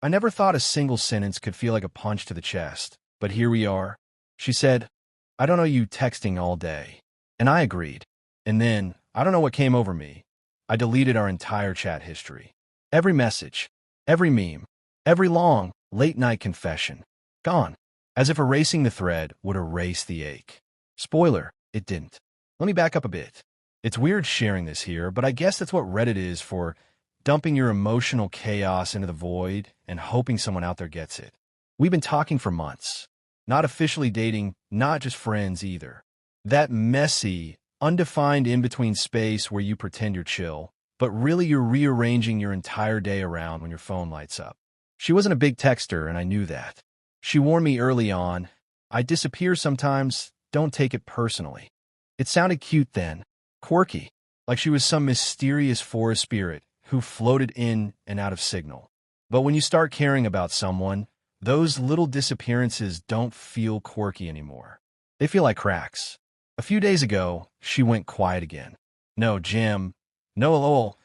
I never thought a single sentence could feel like a punch to the chest, but here we are. She said, I don't know you texting all day. And I agreed. And then, I don't know what came over me. I deleted our entire chat history. Every message, every meme, every long, late-night confession. Gone. As if erasing the thread would erase the ache. Spoiler, it didn't. Let me back up a bit. It's weird sharing this here, but I guess that's what Reddit is for dumping your emotional chaos into the void and hoping someone out there gets it. We've been talking for months. Not officially dating, not just friends either. That messy, undefined in-between space where you pretend you're chill, but really you're rearranging your entire day around when your phone lights up. She wasn't a big texter, and I knew that. She warned me early on, I disappear sometimes, don't take it personally. It sounded cute then, quirky, like she was some mysterious forest spirit who floated in and out of signal. But when you start caring about someone, those little disappearances don't feel quirky anymore. They feel like cracks. A few days ago, she went quiet again. No Jim, no lol,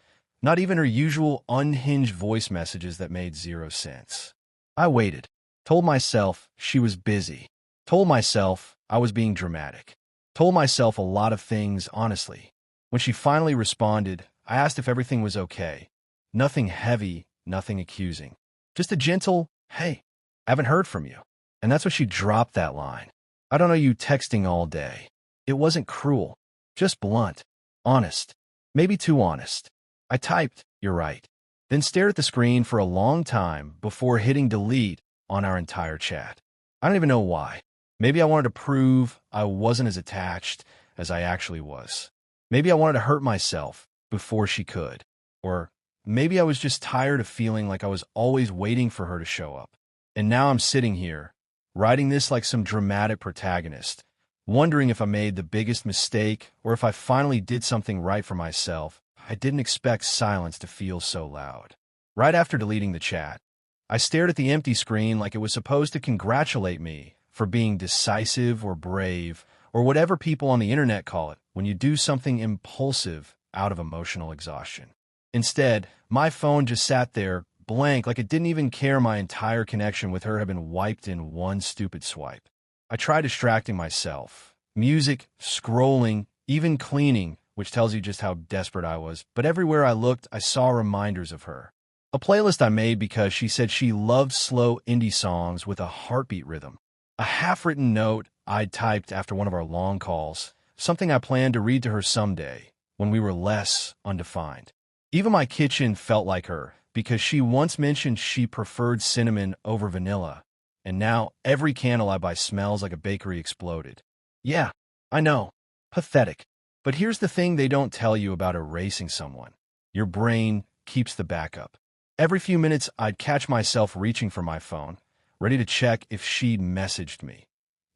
not even her usual unhinged voice messages that made zero sense. I waited, told myself she was busy, told myself I was being dramatic, told myself a lot of things honestly. When she finally responded, I asked if everything was okay. Nothing heavy, nothing accusing. Just a gentle, hey, haven't heard from you. And that's when she dropped that line. I don't know you texting all day. It wasn't cruel, just blunt, honest, maybe too honest. I typed, you're right, then stared at the screen for a long time before hitting delete on our entire chat. I don't even know why. Maybe I wanted to prove I wasn't as attached as I actually was. Maybe I wanted to hurt myself before she could. Or maybe I was just tired of feeling like I was always waiting for her to show up. And now I'm sitting here, writing this like some dramatic protagonist, wondering if I made the biggest mistake or if I finally did something right for myself. I didn't expect silence to feel so loud. Right after deleting the chat, I stared at the empty screen like it was supposed to congratulate me for being decisive or brave or whatever people on the internet call it when you do something impulsive out of emotional exhaustion. Instead, my phone just sat there, blank, like it didn't even care my entire connection with her had been wiped in one stupid swipe. I tried distracting myself. Music, scrolling, even cleaning, which tells you just how desperate I was. But everywhere I looked, I saw reminders of her. A playlist I made because she said she loved slow indie songs with a heartbeat rhythm. A half-written note I'd typed after one of our long calls, something I planned to read to her someday, when we were less undefined. Even my kitchen felt like her, because she once mentioned she preferred cinnamon over vanilla, and now every candle I buy smells like a bakery exploded. Yeah, I know. Pathetic. But here's the thing they don't tell you about erasing someone. Your brain keeps the backup. Every few minutes, I'd catch myself reaching for my phone, ready to check if she'd messaged me,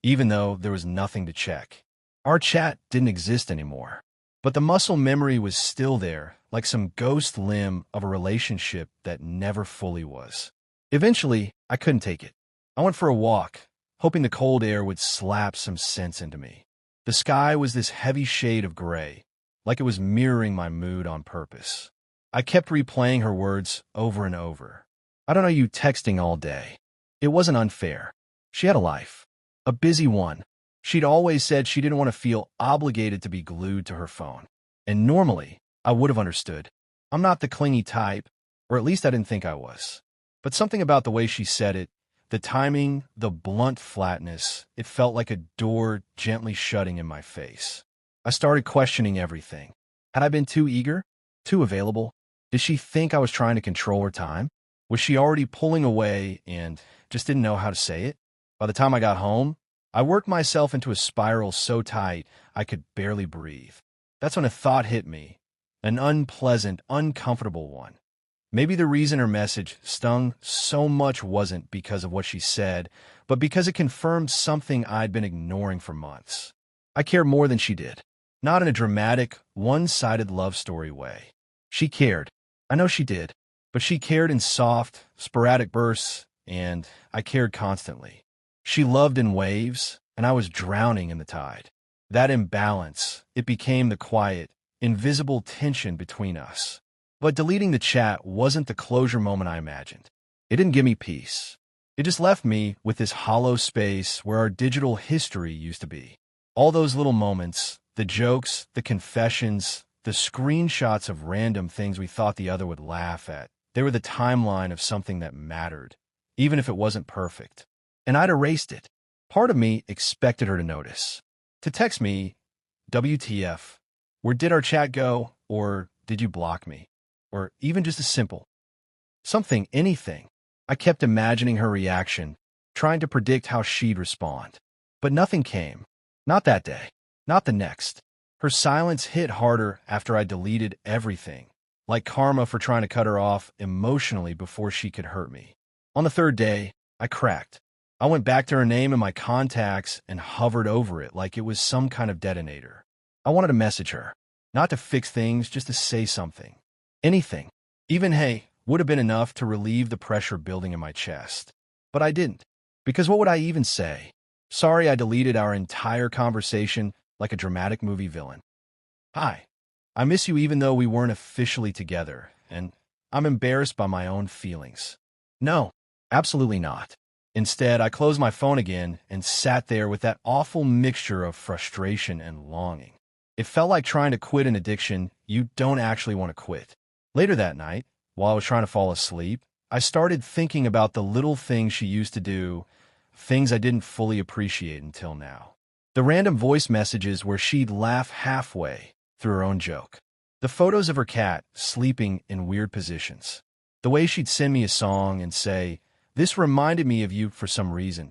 even though there was nothing to check. Our chat didn't exist anymore. But the muscle memory was still there, like some ghost limb of a relationship that never fully was. Eventually, I couldn't take it. I went for a walk, hoping the cold air would slap some sense into me. The sky was this heavy shade of gray, like it was mirroring my mood on purpose. I kept replaying her words over and over. I don't know you texting all day. It wasn't unfair. She had a life. A busy one. She'd always said she didn't want to feel obligated to be glued to her phone. And normally, I would have understood. I'm not the clingy type, or at least I didn't think I was. But something about the way she said it, the timing, the blunt flatness, it felt like a door gently shutting in my face. I started questioning everything. Had I been too eager? Too available? Did she think I was trying to control her time? Was she already pulling away and just didn't know how to say it? By the time I got home, I worked myself into a spiral so tight I could barely breathe. That's when a thought hit me, an unpleasant, uncomfortable one. Maybe the reason her message stung so much wasn't because of what she said, but because it confirmed something I'd been ignoring for months. I cared more than she did. Not in a dramatic, one-sided love story way. She cared. I know she did. But she cared in soft, sporadic bursts, and I cared constantly. She loved in waves, and I was drowning in the tide. That imbalance, it became the quiet, invisible tension between us. But deleting the chat wasn't the closure moment I imagined. It didn't give me peace. It just left me with this hollow space where our digital history used to be. All those little moments, the jokes, the confessions, the screenshots of random things we thought the other would laugh at. They were the timeline of something that mattered, even if it wasn't perfect. And I'd erased it. Part of me expected her to notice. To text me, WTF, where did our chat go, or did you block me? Or even just a simple something, anything. I kept imagining her reaction, trying to predict how she'd respond. But nothing came. Not that day. Not the next. Her silence hit harder after I deleted everything, like karma for trying to cut her off emotionally before she could hurt me. On the third day, I cracked. I went back to her name and my contacts and hovered over it like it was some kind of detonator. I wanted to message her. Not to fix things, just to say something. Anything. Even hey would have been enough to relieve the pressure building in my chest. But I didn't. Because what would I even say? Sorry I deleted our entire conversation like a dramatic movie villain. Hi. I miss you even though we weren't officially together, and I'm embarrassed by my own feelings. No, absolutely not. Instead, I closed my phone again and sat there with that awful mixture of frustration and longing. It felt like trying to quit an addiction you don't actually want to quit. Later that night, while I was trying to fall asleep, I started thinking about the little things she used to do, things I didn't fully appreciate until now. The random voice messages where she'd laugh halfway through her own joke. The photos of her cat sleeping in weird positions. The way she'd send me a song and say, "This reminded me of you for some reason,"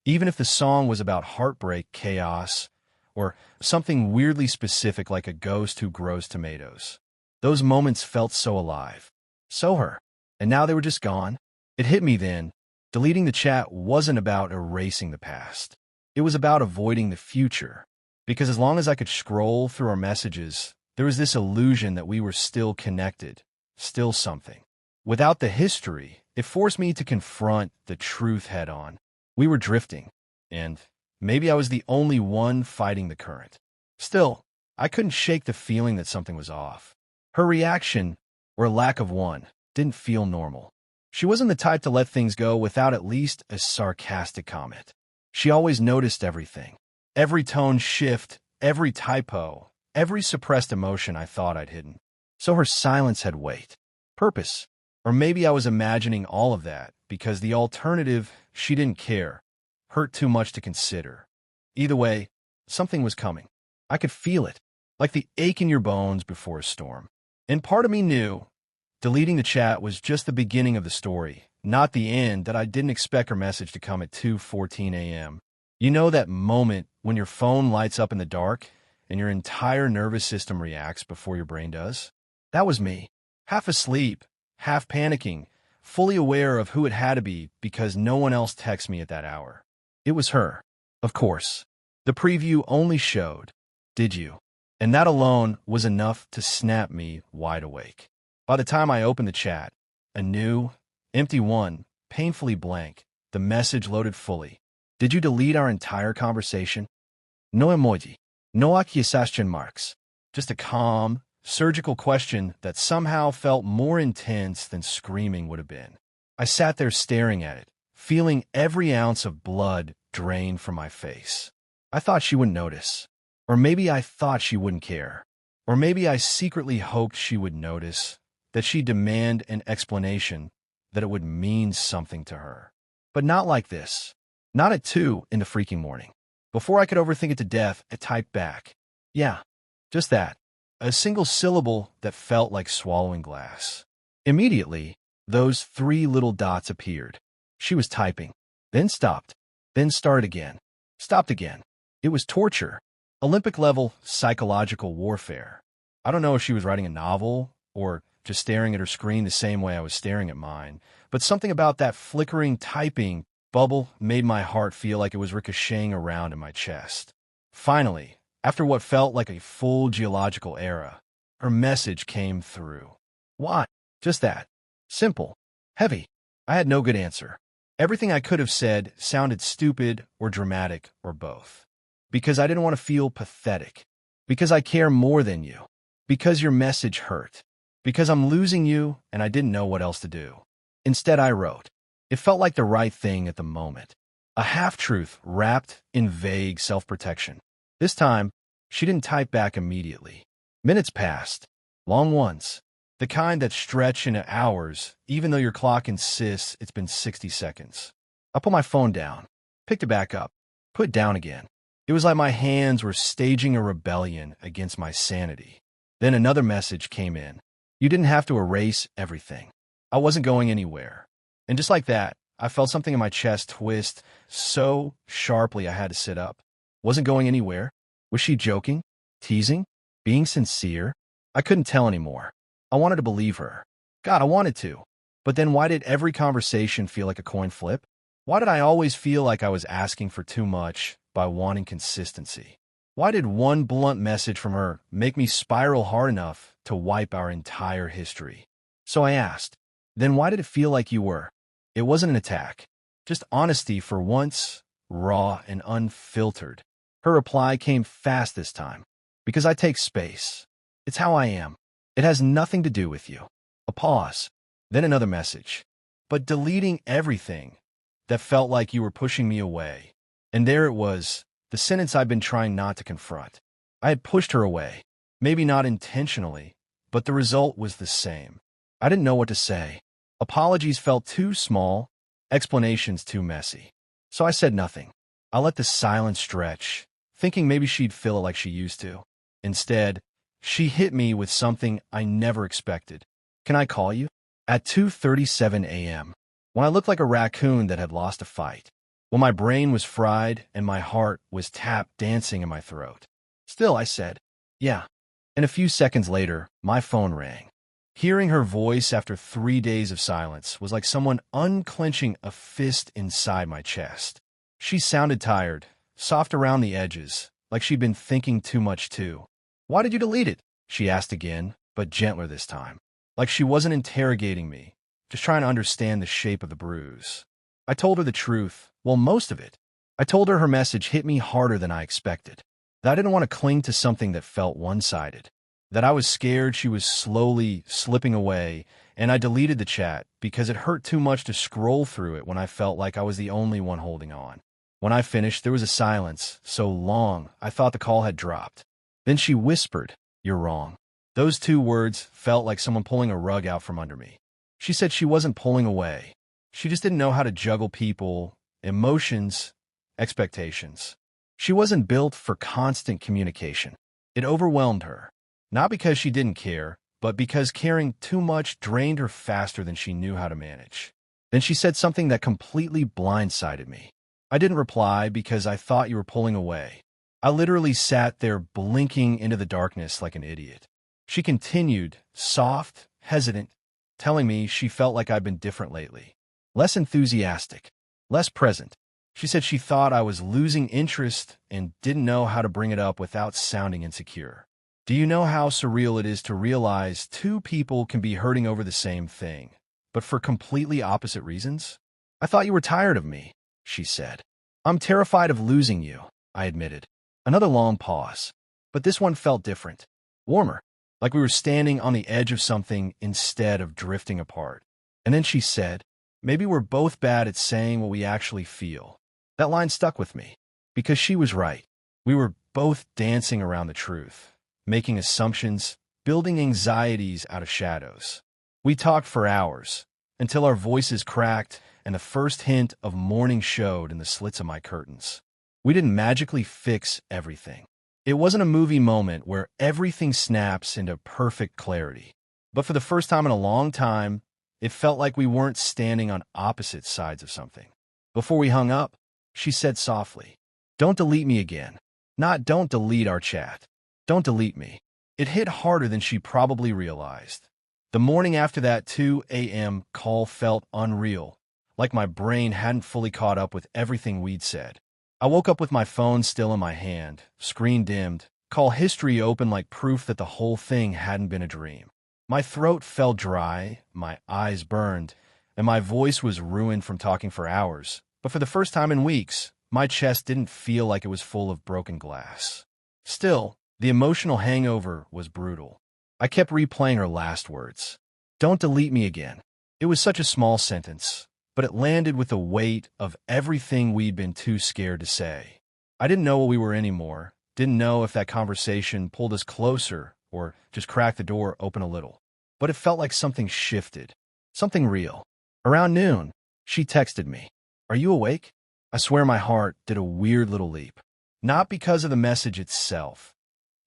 even if the song was about heartbreak, chaos, or something weirdly specific like a ghost who grows tomatoes. Those moments felt so alive. So her. And now they were just gone. It hit me then. Deleting the chat wasn't about erasing the past. It was about avoiding the future. Because as long as I could scroll through our messages, there was this illusion that we were still connected, still something. Without the history, it forced me to confront the truth head on. We were drifting, and maybe I was the only one fighting the current. Still, I couldn't shake the feeling that something was off. Her reaction, or lack of one, didn't feel normal. She wasn't the type to let things go without at least a sarcastic comment. She always noticed everything. Every tone shift, every typo, every suppressed emotion I thought I'd hidden. So her silence had weight, purpose. Or maybe I was imagining all of that because the alternative, she didn't care, hurt too much to consider. Either way, something was coming. I could feel it, like the ache in your bones before a storm. And part of me knew deleting the chat was just the beginning of the story, not the end, that I didn't expect her message to come at 2:14 a.m. You know that moment when your phone lights up in the dark and your entire nervous system reacts before your brain does? That was me, half asleep, half panicking, fully aware of who it had to be because no one else texted me at that hour. It was her, of course. The preview only showed, "Did you?" And that alone was enough to snap me wide awake. By the time I opened the chat, a new, empty one, painfully blank, the message loaded fully. "Did you delete our entire conversation?" No emoji, no accusation marks, just a calm, surgical question that somehow felt more intense than screaming would have been. I sat there staring at it, feeling every ounce of blood drain from my face. I thought she wouldn't notice. Or maybe I thought she wouldn't care. Or maybe I secretly hoped she would notice, that she'd demand an explanation, that it would mean something to her. But not like this. Not at 2 in the freaking morning. Before I could overthink it to death, I typed back. Yeah, just that. A single syllable that felt like swallowing glass. Immediately, those 3 little dots appeared. She was typing, then stopped, then started again, stopped again. It was torture. Olympic-level psychological warfare. I don't know if she was writing a novel or just staring at her screen the same way I was staring at mine, but something about that flickering typing bubble made my heart feel like it was ricocheting around in my chest. Finally, after what felt like a full geological era, her message came through. Why? Just that. Simple. Heavy. I had no good answer. Everything I could have said sounded stupid or dramatic or both. Because I didn't want to feel pathetic. Because I care more than you. Because your message hurt. Because I'm losing you and I didn't know what else to do. Instead, I wrote, It felt like the right thing at the moment. A half-truth wrapped in vague self-protection. This time, she didn't type back immediately. Minutes passed. Long ones. The kind that stretch into hours, even though your clock insists it's been 60 seconds. I put my phone down, picked it back up, put it down again. It was like my hands were staging a rebellion against my sanity. Then another message came in. You didn't have to erase everything. I wasn't going anywhere. And just like that, I felt something in my chest twist so sharply I had to sit up. Wasn't going anywhere? Was she joking? Teasing? Being sincere? I couldn't tell anymore. I wanted to believe her. God, I wanted to. But then why did every conversation feel like a coin flip? Why did I always feel like I was asking for too much by wanting consistency? Why did one blunt message from her make me spiral hard enough to wipe our entire history? So I asked, then why did it feel like you were? It wasn't an attack. Just honesty for once, raw and unfiltered. Her reply came fast this time. Because I take space. It's how I am. It has nothing to do with you. A pause. Then another message. But deleting everything that felt like you were pushing me away. And there it was, the sentence I've been trying not to confront. I had pushed her away. Maybe not intentionally, but the result was the same. I didn't know what to say. Apologies felt too small, explanations too messy. So I said nothing. I let the silence stretch, thinking maybe she'd fill it like she used to. Instead, she hit me with something I never expected. Can I call you? At 2:37 a.m., when I looked like a raccoon that had lost a fight, when my brain was fried and my heart was tap dancing in my throat. Still, I said, yeah. And a few seconds later, my phone rang. Hearing her voice after 3 days of silence was like someone unclenching a fist inside my chest. She sounded tired, soft around the edges, like she'd been thinking too much too. Why did you delete it? She asked again, but gentler this time. Like she wasn't interrogating me, just trying to understand the shape of the bruise. I told her the truth, well, most of it. I told her message hit me harder than I expected. That I didn't want to cling to something that felt one-sided. That I was scared she was slowly slipping away, and I deleted the chat because it hurt too much to scroll through it when I felt like I was the only one holding on. When I finished, there was a silence, so long I thought the call had dropped. Then she whispered, "You're wrong." Those 2 words felt like someone pulling a rug out from under me. She said she wasn't pulling away. She just didn't know how to juggle people, emotions, expectations. She wasn't built for constant communication. It overwhelmed her. Not because she didn't care, but because caring too much drained her faster than she knew how to manage. Then she said something that completely blindsided me. I didn't reply because I thought you were pulling away. I literally sat there blinking into the darkness like an idiot. She continued, soft, hesitant, telling me she felt like I'd been different lately. Less enthusiastic, less present. She said she thought I was losing interest and didn't know how to bring it up without sounding insecure. Do you know how surreal it is to realize 2 people can be hurting over the same thing, but for completely opposite reasons? I thought you were tired of me, she said. I'm terrified of losing you, I admitted. Another long pause. But this one felt different. Warmer. Like we were standing on the edge of something instead of drifting apart. And then she said, maybe we're both bad at saying what we actually feel. That line stuck with me. Because she was right. We were both dancing around the truth, making assumptions, building anxieties out of shadows. We talked for hours, until our voices cracked and the first hint of morning showed in the slits of my curtains. We didn't magically fix everything. It wasn't a movie moment where everything snaps into perfect clarity. But for the first time in a long time, it felt like we weren't standing on opposite sides of something. Before we hung up, she said softly, "Don't delete me again. Not don't delete our chat. Don't delete me." It hit harder than she probably realized. The morning after that 2 a.m. call felt unreal, like my brain hadn't fully caught up with everything we'd said. I woke up with my phone still in my hand, screen dimmed, call history open like proof that the whole thing hadn't been a dream. My throat felt dry, my eyes burned, and my voice was ruined from talking for hours. But for the first time in weeks, my chest didn't feel like it was full of broken glass. Still, the emotional hangover was brutal. I kept replaying her last words. Don't delete me again. It was such a small sentence, but it landed with the weight of everything we'd been too scared to say. I didn't know what we were anymore, didn't know if that conversation pulled us closer or just cracked the door open a little. But it felt like something shifted, something real. Around noon, she texted me, "Are you awake?" I swear my heart did a weird little leap. Not because of the message itself.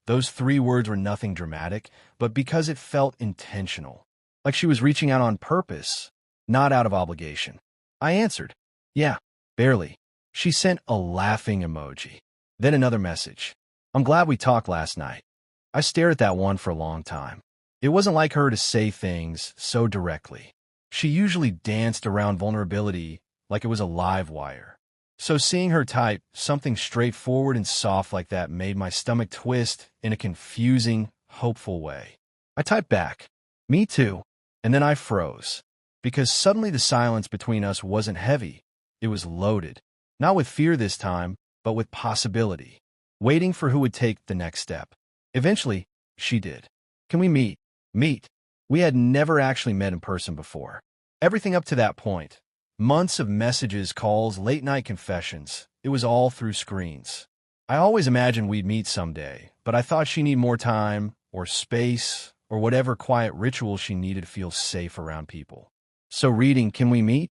Those 3 words were nothing dramatic, but because it felt intentional. Like she was reaching out on purpose, not out of obligation. I answered, "Yeah, barely." She sent a laughing emoji. Then another message. "I'm glad we talked last night." I stared at that one for a long time. It wasn't like her to say things so directly. She usually danced around vulnerability like it was a live wire. So seeing her type something straightforward and soft like that made my stomach twist in a confusing, hopeful way. I typed back, "Me too," and then I froze, because suddenly the silence between us wasn't heavy. It was loaded, not with fear this time, but with possibility, waiting for who would take the next step. Eventually, she did. "Can we meet?" Meet. We had never actually met in person before. Everything up to that point, months of messages, calls, late-night confessions, it was all through screens. I always imagined we'd meet someday, but I thought she'd need more time, or space, or whatever quiet ritual she needed to feel safe around people. So reading "Can we meet?"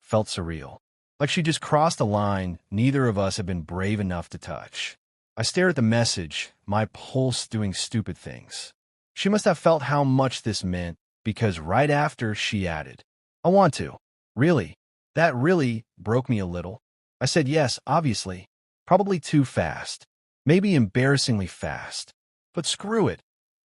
felt surreal. Like she just crossed a line neither of us had been brave enough to touch. I stared at the message, my pulse doing stupid things. She must have felt how much this meant, because right after she added, "I want to." Really? That really broke me a little. I said yes, obviously. Probably too fast. Maybe embarrassingly fast. But screw it.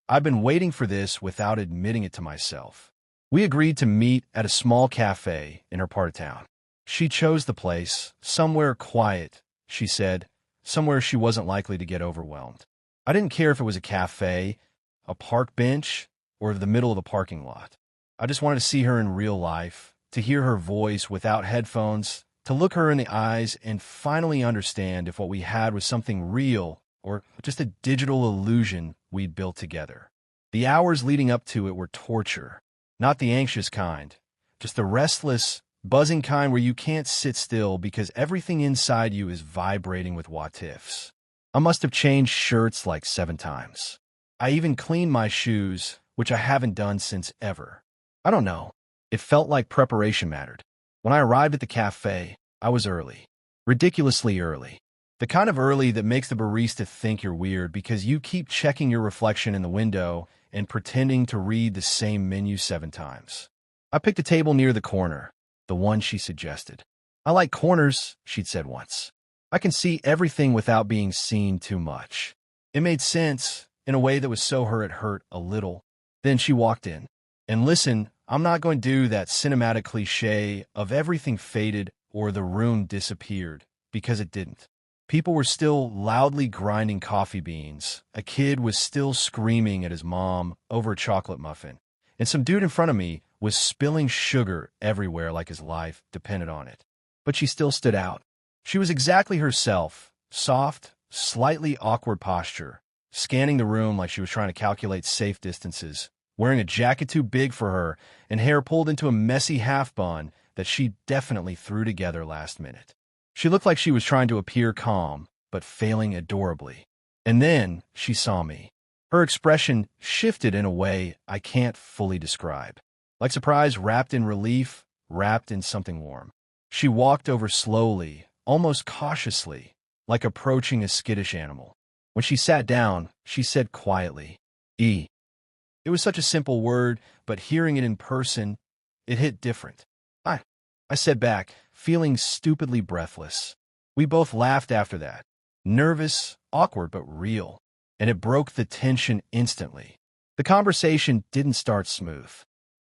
I've been waiting for this without admitting it to myself. We agreed to meet at a small cafe in her part of town. She chose the place, somewhere quiet, she said, somewhere she wasn't likely to get overwhelmed. I didn't care if it was a cafe, a park bench, or the middle of a parking lot. I just wanted to see her in real life, to hear her voice without headphones, to look her in the eyes and finally understand if what we had was something real or just a digital illusion we'd built together. The hours leading up to it were torture, not the anxious kind, just the restless, buzzing kind where you can't sit still because everything inside you is vibrating with what-ifs. I must have changed shirts like 7 times. I even cleaned my shoes, which I haven't done since ever. I don't know. It felt like preparation mattered. When I arrived at the cafe, I was early. Ridiculously early. The kind of early that makes the barista think you're weird because you keep checking your reflection in the window and pretending to read the same menu 7 times. I picked a table near the corner, the one she suggested. "I like corners," she'd said once. "I can see everything without being seen too much." It made sense in a way that was so her it hurt a little. Then she walked in. And listen, I'm not going to do that cinematic cliche of everything faded or the room disappeared, because it didn't. People were still loudly grinding coffee beans. A kid was still screaming at his mom over a chocolate muffin. And some dude in front of me was spilling sugar everywhere like his life depended on it. But she still stood out. She was exactly herself, soft, slightly awkward posture, scanning the room like she was trying to calculate safe distances, wearing a jacket too big for her and hair pulled into a messy half bun that she definitely threw together last minute. She looked like she was trying to appear calm, but failing adorably. And then she saw me. Her expression shifted in a way I can't fully describe. Like surprise wrapped in relief, wrapped in something warm. She walked over slowly, almost cautiously, like approaching a skittish animal. When she sat down, she said quietly, "E." It was such a simple word, but hearing it in person, it hit different. I said back, feeling stupidly breathless. We both laughed after that. Nervous, awkward, but real. And it broke the tension instantly. The conversation didn't start smooth.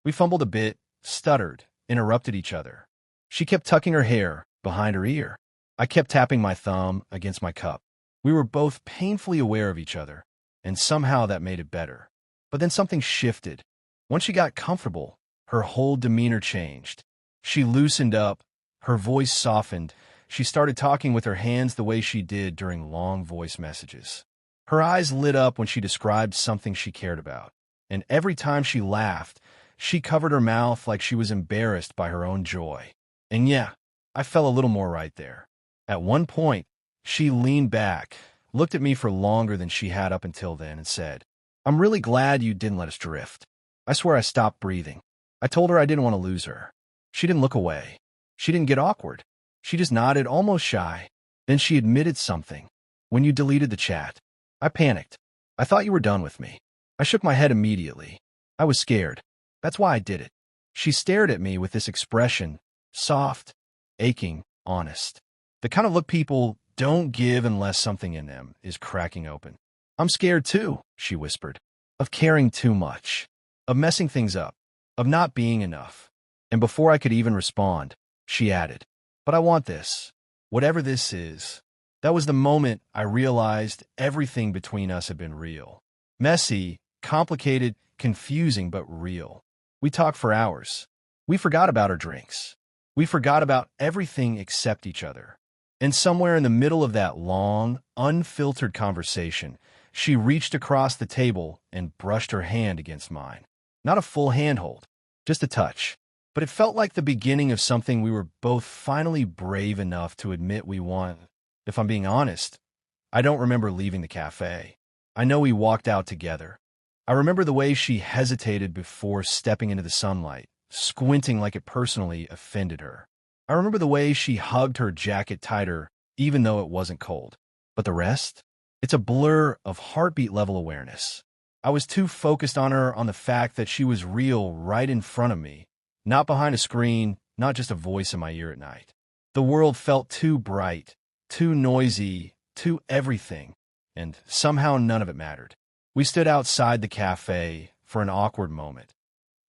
We fumbled a bit, stuttered, interrupted each other. She kept tucking her hair behind her ear. I kept tapping my thumb against my cup. We were both painfully aware of each other, and somehow that made it better. But then something shifted. Once she got comfortable, her whole demeanor changed. She loosened up, her voice softened. She started talking with her hands the way she did during long voice messages. Her eyes lit up when she described something she cared about. And every time she laughed, she covered her mouth like she was embarrassed by her own joy. And yeah, I fell a little more right there. At one point, she leaned back, looked at me for longer than she had up until then, and said, "I'm really glad you didn't let us drift." I swear I stopped breathing. I told her I didn't want to lose her. She didn't look away. She didn't get awkward. She just nodded, almost shy. Then she admitted something. "When you deleted the chat, I panicked. I thought you were done with me." I shook my head immediately. I was scared. That's why I did it. She stared at me with this expression, soft, aching, honest. The kind of look people don't give unless something in them is cracking open. "I'm scared too," she whispered, "of caring too much, of messing things up, of not being enough." And before I could even respond, she added, "But I want this, whatever this is." That was the moment I realized everything between us had been real. Messy, complicated, confusing, but real. We talked for hours. We forgot about our drinks. We forgot about everything except each other. And somewhere in the middle of that long, unfiltered conversation, she reached across the table and brushed her hand against mine. Not a full handhold, just a touch. But it felt like the beginning of something we were both finally brave enough to admit we want. If I'm being honest, I don't remember leaving the cafe. I know we walked out together. I remember the way she hesitated before stepping into the sunlight, squinting like it personally offended her. I remember the way she hugged her jacket tighter, even though it wasn't cold. But the rest? It's a blur of heartbeat-level awareness. I was too focused on her, on the fact that she was real right in front of me, not behind a screen, not just a voice in my ear at night. The world felt too bright, too noisy, too everything, and somehow none of it mattered. We stood outside the cafe for an awkward moment.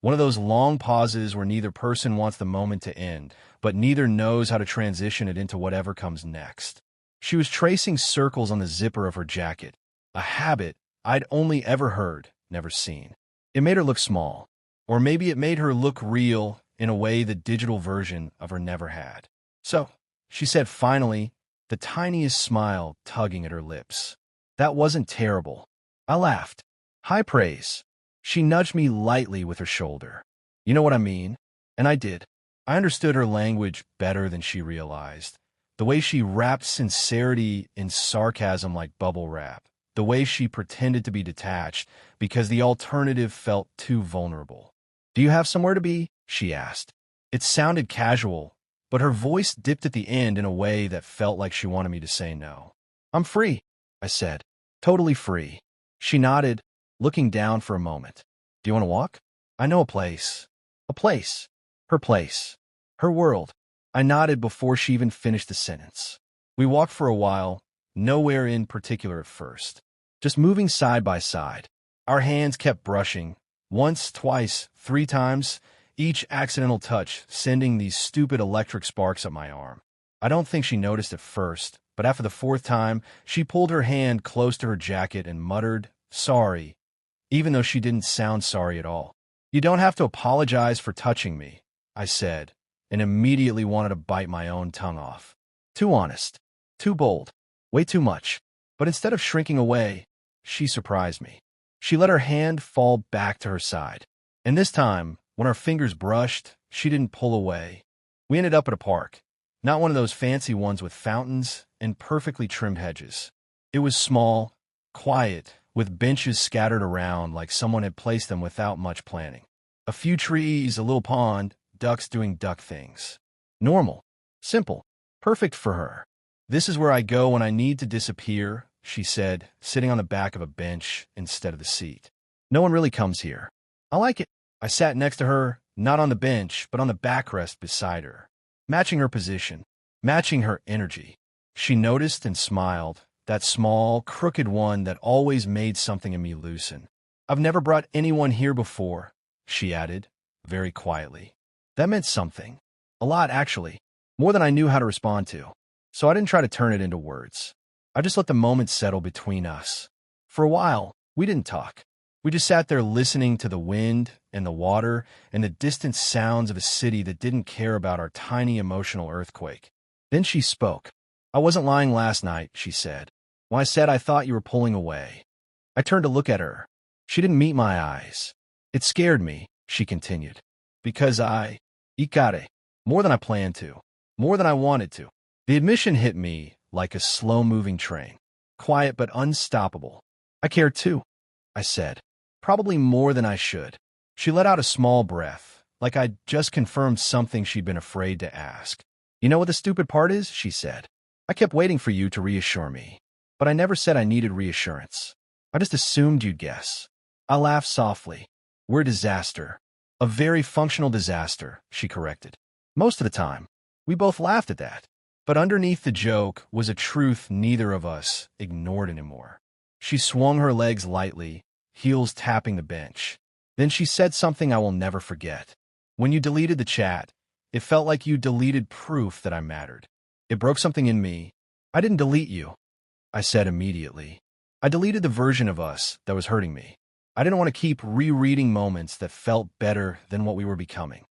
One of those long pauses where neither person wants the moment to end, but neither knows how to transition it into whatever comes next. She was tracing circles on the zipper of her jacket, a habit I'd only ever heard, never seen. It made her look small, or maybe it made her look real in a way the digital version of her never had. "So," she said finally, the tiniest smile tugging at her lips. "That wasn't terrible." I laughed. High praise. She nudged me lightly with her shoulder. "You know what I mean?" And I did. I understood her language better than she realized. The way she wrapped sincerity in sarcasm like bubble wrap. The way she pretended to be detached because the alternative felt too vulnerable. "Do you have somewhere to be?" she asked. It sounded casual, but her voice dipped at the end in a way that felt like she wanted me to say no. "I'm free," I said. "Totally free." She nodded, looking down for a moment. "Do you want to walk?" "I know a place." A place. Her place. Her world. I nodded before she even finished the sentence. We walked for a while, nowhere in particular at first. Just moving side by side. Our hands kept brushing, once, twice, 3 times, each accidental touch sending these stupid electric sparks up my arm. I don't think she noticed at first, but after the 4th time, she pulled her hand close to her jacket and muttered, "Sorry," even though she didn't sound sorry at all. "You don't have to apologize for touching me," I said, and immediately wanted to bite my own tongue off. Too honest. Too bold. Way too much. But instead of shrinking away, she surprised me. She let her hand fall back to her side. And this time, when our fingers brushed, she didn't pull away. We ended up at a park. Not one of those fancy ones with fountains and perfectly trimmed hedges. It was small, quiet, with benches scattered around like someone had placed them without much planning. A few trees, a little pond, ducks doing duck things. Normal. Simple. Perfect for her. "This is where I go when I need to disappear," she said, sitting on the back of a bench instead of the seat. "No one really comes here." I like it. I sat next to her, not on the bench, but on the backrest beside her. Matching her position. Matching her energy. She noticed and smiled, that small, crooked one that always made something in me loosen. "I've never brought anyone here before," she added, very quietly. That meant something. A lot, actually. More than I knew how to respond to. So I didn't try to turn it into words. I just let the moment settle between us. For a while, we didn't talk. We just sat there listening to the wind and the water and the distant sounds of a city that didn't care about our tiny emotional earthquake. Then she spoke. "I wasn't lying last night," she said. "When I said I thought you were pulling away." I turned to look at her. She didn't meet my eyes. "It scared me," she continued. "Because ikare. More than I planned to. More than I wanted to. The admission hit me like a slow-moving train. Quiet but unstoppable. I care too, I said. Probably more than I should. She let out a small breath, like I'd just confirmed something she'd been afraid to ask. You know what the stupid part is? She said. I kept waiting for you to reassure me. But I never said I needed reassurance. I just assumed you'd guess. I laughed softly. We're a disaster. A very functional disaster, she corrected. Most of the time. We both laughed at that. But underneath the joke was a truth neither of us ignored anymore. She swung her legs lightly, heels tapping the bench. Then she said something I will never forget. When you deleted the chat, it felt like you deleted proof that I mattered. It broke something in me. I didn't delete you, I said immediately. I deleted the version of us that was hurting me. I didn't want to keep rereading moments that felt better than what we were becoming.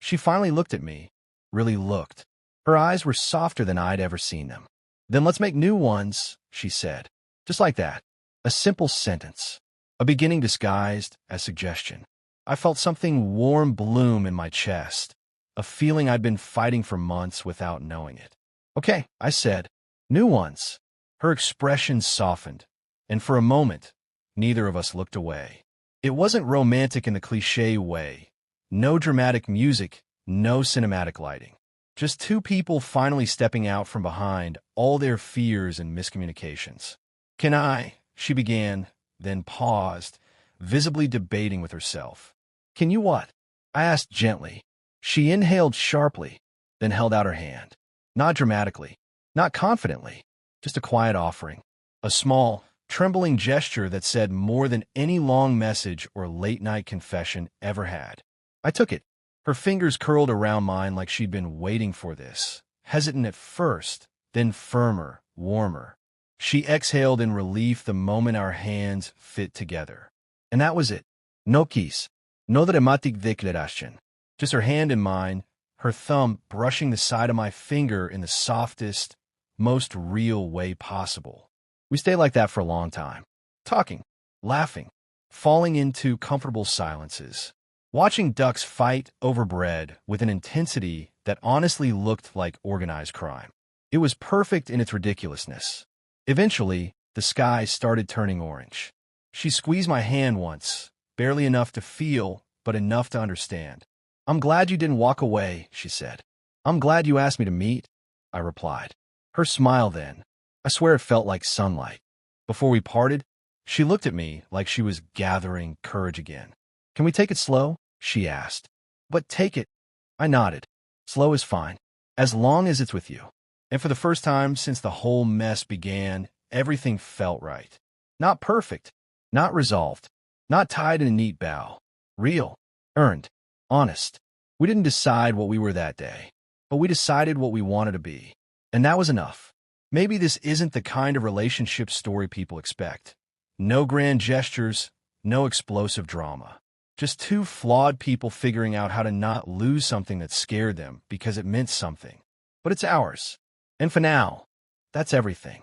She finally looked at me, really looked. Her eyes were softer than I'd ever seen them. Then let's make new ones, she said. Just like that. A simple sentence. A beginning disguised as suggestion. I felt something warm bloom in my chest. A feeling I'd been fighting for months without knowing it. Okay, I said. New ones. Her expression softened. And for a moment, neither of us looked away. It wasn't romantic in the cliché way. No dramatic music, no cinematic lighting. Just two people finally stepping out from behind all their fears and miscommunications. Can I? She began, then paused, visibly debating with herself. Can you what? I asked gently. She inhaled sharply, then held out her hand. Not dramatically, not confidently, just a quiet offering. A small, trembling gesture that said more than any long message or late-night confession ever had. I took it. Her fingers curled around mine like she'd been waiting for this, hesitant at first, then firmer, warmer. She exhaled in relief the moment our hands fit together. And that was it. No kiss. No dramatic declaration. Just her hand in mine, her thumb brushing the side of my finger in the softest, most real way possible. We stayed like that for a long time. Talking, laughing, falling into comfortable silences. Watching ducks fight over bread with an intensity that honestly looked like organized crime. It was perfect in its ridiculousness. Eventually, the sky started turning orange. She squeezed my hand once, barely enough to feel, but enough to understand. I'm glad you didn't walk away, she said. I'm glad you asked me to meet, I replied. Her smile then, I swear it felt like sunlight. Before we parted, she looked at me like she was gathering courage again. Can we take it slow? She asked. But take it. I nodded. Slow is fine, as long as it's with you. And for the first time since the whole mess began, everything felt right. Not perfect, not resolved, not tied in a neat bow. Real, earned, honest. We didn't decide what we were that day, but we decided what we wanted to be. And that was enough. Maybe this isn't the kind of relationship story people expect. No grand gestures, no explosive drama. Just two flawed people figuring out how to not lose something that scared them because it meant something. But it's ours. And for now, that's everything.